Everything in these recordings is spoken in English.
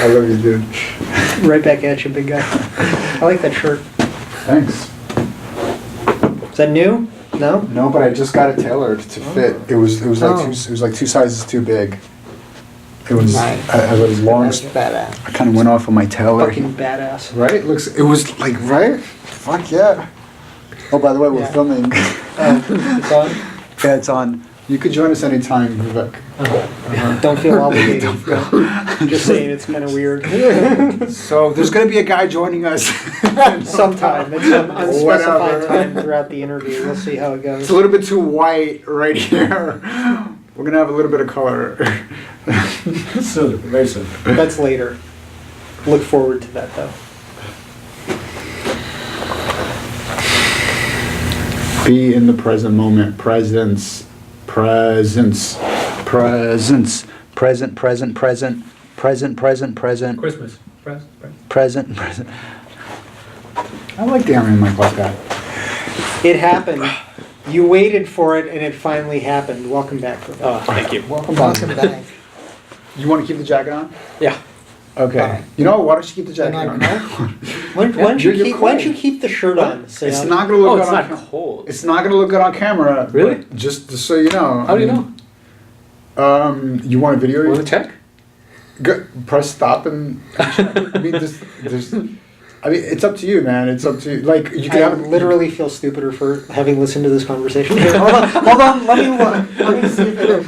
I love you, dude. Right back at you, big guy. I like that shirt. Thanks. Is that new? No? No, but I just got it tailored to fit. It was Oh. like two sizes too big. It was Nice. I was long. That's badass. I kind of went off on my tailor. Fucking badass. Right? It was like right. Fuck yeah. Oh, by the way, we're Yeah. filming. It's on? Yeah, it's on. You could join us anytime, Vivek. Don't feel obligated. Just saying, it's kind of weird. So there's gonna be a guy joining us. Sometime. It's some unspecified Whatever. time throughout the interview. We'll see how it goes. It's a little bit too white right here. We're gonna have a little bit of color. Soon, very soon. That's later. Look forward to that, though. Be in the present moment. Presence. Presence. Presence. Present. Present. Present. Present. Present. Present. Christmas. Present. Present. I like the Iron Mike like that. It happened. You waited for it, and it finally happened. Welcome back. Oh, thank you. Welcome Welcome back. You want to keep the jacket on? Yeah. Okay. You know what? Why don't you keep the jacket You're on? not Why don't you You're keep? Why don't you keep the shirt on? It's Sam? not gonna look Oh, good it's on not camera. cold. It's not gonna look good on camera. Really? but Just so you know. How do you know? You want a video? Want to check? Press stop and. I mean, it's up to you, man. It's up to you. Like you can I have literally feel stupider for having listened to this conversation. Here, hold on. Let me see if it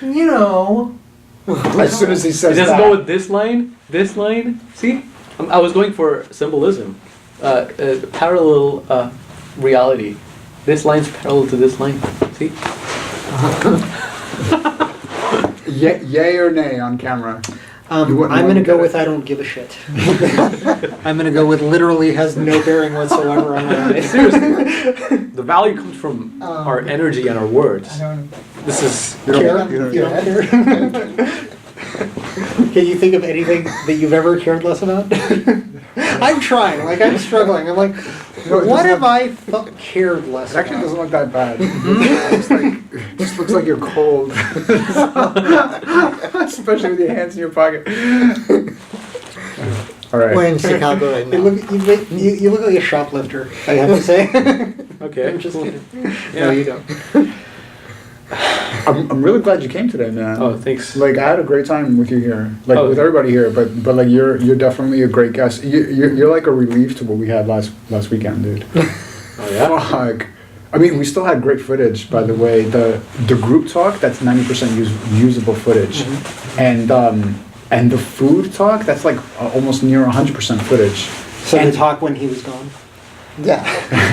you know. As soon as he It says doesn't that. go with this line. This line. See, I was going for symbolism, parallel reality. This line's parallel to this line. See? Yay or nay on camera. I'm gonna go with I don't give a shit. I'm gonna go with literally has no bearing whatsoever on my life. Seriously, the value comes from our energy and our words. I don't This is. You don't- Care? you don't- You don't care? Can you think of anything that you've ever cared less about? I'm trying. Like I'm struggling. I'm like, No, it what doesn't have I cared less It actually about? doesn't look that bad. It just looks like you're cold. Especially with your hands in your pocket. All right. We're in Chicago right You now. you look like a shoplifter, I have to say. Okay. I'm just cool. kidding. Yeah. No, you don't. I'm really glad you came today, man. Oh, thanks. Like I had a great time with you here, like Oh. with everybody here. But like you're definitely a great guest. You're like a relief to what we had last weekend, dude. Oh yeah. Fuck. I mean, we still had great footage, by the way. The group talk, that's 90% usable footage, and the food talk, that's like almost near 100% footage. So And- the talk when he was gone. Yeah.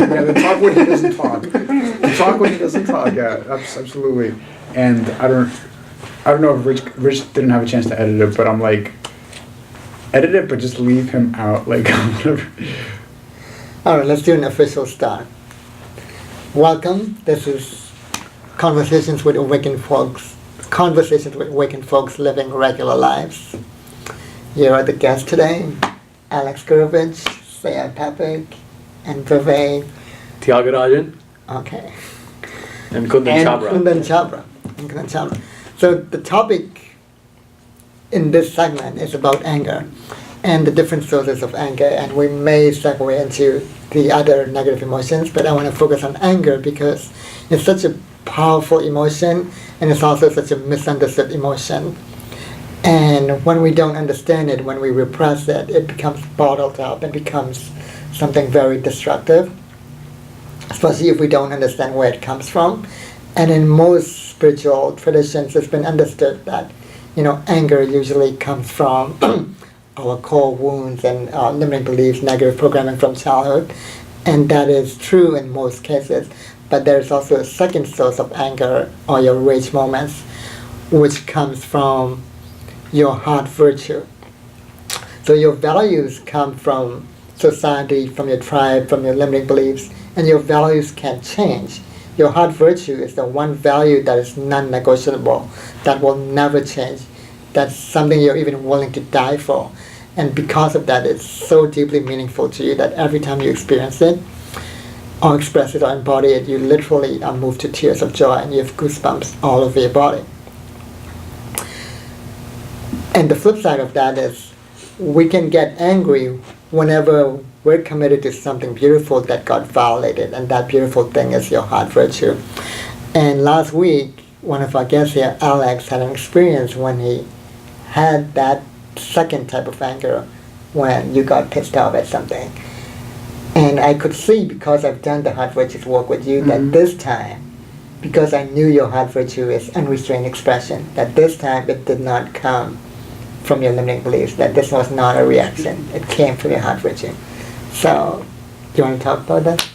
Yeah, the talk when he doesn't talk. The talk when he doesn't talk. Yeah, absolutely. And I don't know if Rich didn't have a chance to edit it, but I'm like, edit it, but just leave him out. Like, whatever. All right, let's do an official start. Welcome. This is Conversations with Awakened Folks. Conversations with Awakened Folks living regular lives. Here are the guests today: Alex Gurovich, Sayed Papik, and Vivek. Tyagarajan Okay. and Kundan And Chabra. Kundan Chabra. And Kundan Chabra. So the topic in this segment is about anger and the different sources of anger, and we may segue into the other negative emotions, but I want to focus on anger because it's such a powerful emotion and it's also such a misunderstood emotion. And when we don't understand it, when we repress it, it becomes bottled up and becomes something very destructive, especially if we don't understand where it comes from. And in most spiritual traditions, it's been understood that, anger usually comes from our core wounds and limiting beliefs, negative programming from childhood. And that is true in most cases. But there's also a second source of anger or your rage moments, which comes from your heart virtue. So your values come from society, from your tribe, from your limiting beliefs, and your values can change. Your heart virtue is the one value that is non-negotiable, that will never change. That's something you're even willing to die for. And because of that, it's so deeply meaningful to you that every time you experience it, or express it or embody it, you literally are moved to tears of joy and you have goosebumps all over your body. And the flip side of that is we can get angry whenever we're committed to something beautiful that got violated, and that beautiful thing is your heart virtue. And last week, one of our guests here, Alex, had an experience when he had that second type of anger when you got pissed off at something. And I could see, because I've done the heart virtues work with you, that this time, because I knew your heart virtue is unrestrained expression, that this time it did not come from your limiting beliefs, that this was not a reaction. It came from your heart virtue. So, do you want to talk about that?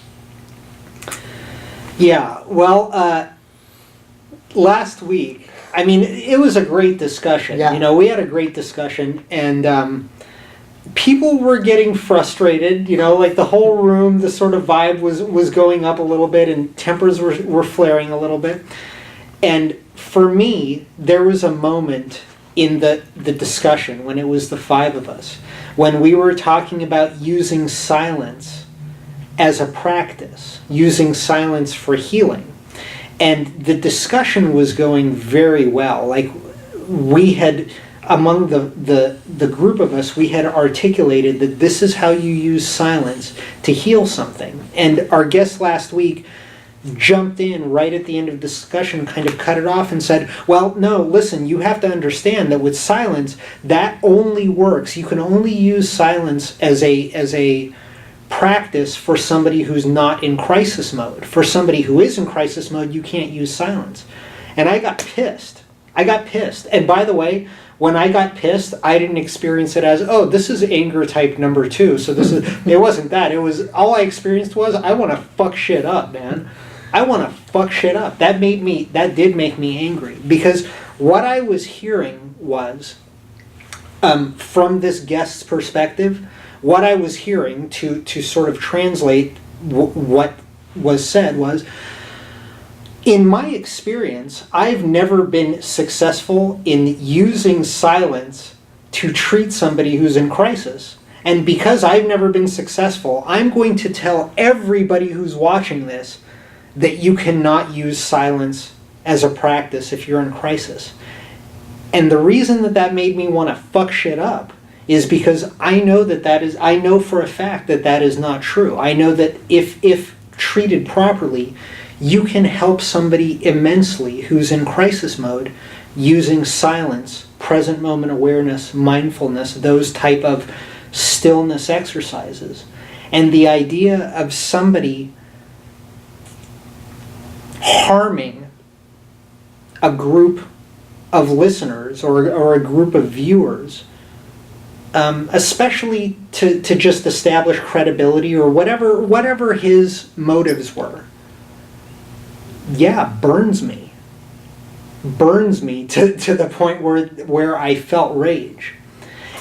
Yeah, well, last week, I mean, it was a great discussion. Yeah. You know, we had a great discussion, and people were getting frustrated. You know, like the whole room, the sort of vibe was going up a little bit, and tempers were flaring a little bit. And for me, there was a moment in the discussion when it was the five of us, when we were talking about using silence as a practice, using silence for healing. And the discussion was going very well. Like, we had, among the group of us, we had articulated that this is how you use silence to heal something. And our guest last week jumped in right at the end of the discussion, kind of cut it off and said, well, no, listen, you have to understand that with silence, that only works. You can only use silence as a practice for somebody who's not in crisis mode. For somebody who is in crisis mode, you can't use silence. And I got pissed. And by the way, when I got pissed, I didn't experience it as, oh, this is anger type number 2. So it wasn't that. It was, all I experienced was, I want to fuck shit up, man. I want to fuck shit up. That did make me angry. Because what I was hearing was, from this guest's perspective, what I was hearing to sort of translate what was said was, in my experience, I've never been successful in using silence to treat somebody who's in crisis. And because I've never been successful, I'm going to tell everybody who's watching this that you cannot use silence as a practice if you're in crisis. And the reason that made me want to fuck shit up is because I know I know for a fact that is not true. I know that if treated properly, you can help somebody immensely who's in crisis mode using silence, present moment awareness, mindfulness, those type of stillness exercises. And the idea of somebody harming a group of listeners or a group of viewers, especially to just establish credibility or whatever his motives were, burns me to the point where I felt rage.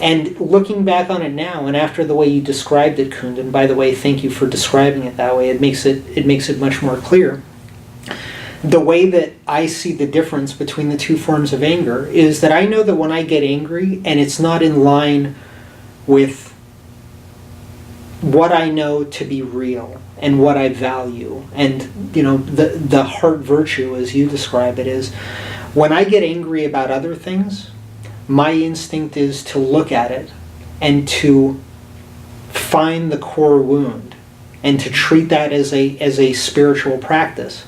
And looking back on it now, and after the way you described it, Kundan, by the way, thank you for describing it that way. It makes it much more clear. The way that I see the difference between the two forms of anger is that I know that when I get angry and it's not in line with what I know to be real and what I value, and you know, the heart virtue as you describe it is, when I get angry about other things, my instinct is to look at it and to find the core wound and to treat that as a spiritual practice.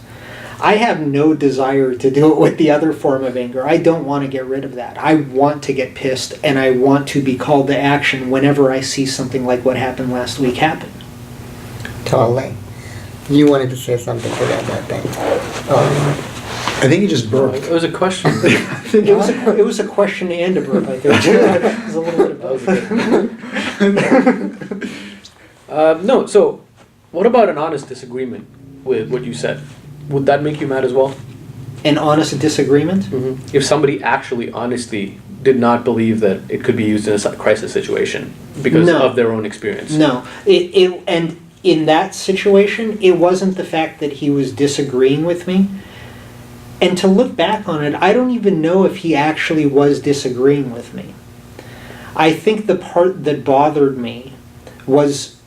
I have no desire to do it with the other form of anger. I don't want to get rid of that. I want to get pissed, and I want to be called to action whenever I see something like what happened last week happen. Totally. You wanted to say something to that, I think. I think he just burped. It was a question. It was a question and a burp, I think. It was a little bit of both. No, so what about an honest disagreement with what you said? Would that make you mad as well? An honest disagreement? If somebody actually honestly did not believe that it could be used in a crisis situation because of their own experience. No. And in that situation, it wasn't the fact that he was disagreeing with me. And to look back on it, I don't even know if he actually was disagreeing with me. I think the part that bothered me was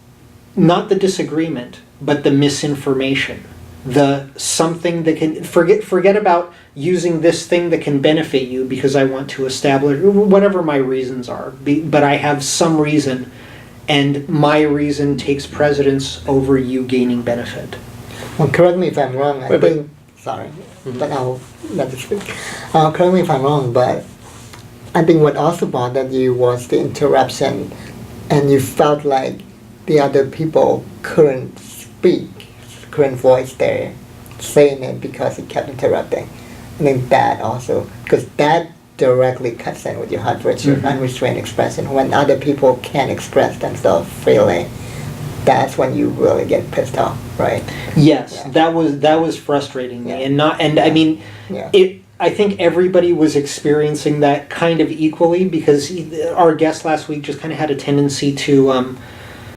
not the disagreement, but the misinformation. The something that can forget about using this thing that can benefit you because I want to establish whatever my reasons are. But I have some reason, and my reason takes precedence over you gaining benefit. Well, correct me if I'm wrong. I Wait, but- think, sorry, but I'll let you speak. Correct me if I'm wrong, but I think what also bothered you was the interruption, and you felt like the other people couldn't speak, couldn't voice their saying it because it kept interrupting. I think that also, because that directly cuts in with your heart rate, your unrestrained expression. When other people can't express themselves freely, that's when you really get pissed off, right? Yes, Yeah. that was frustrating me, Yeah. I mean, Yeah. I think everybody was experiencing that kind of equally because our guest last week just kind of had a tendency to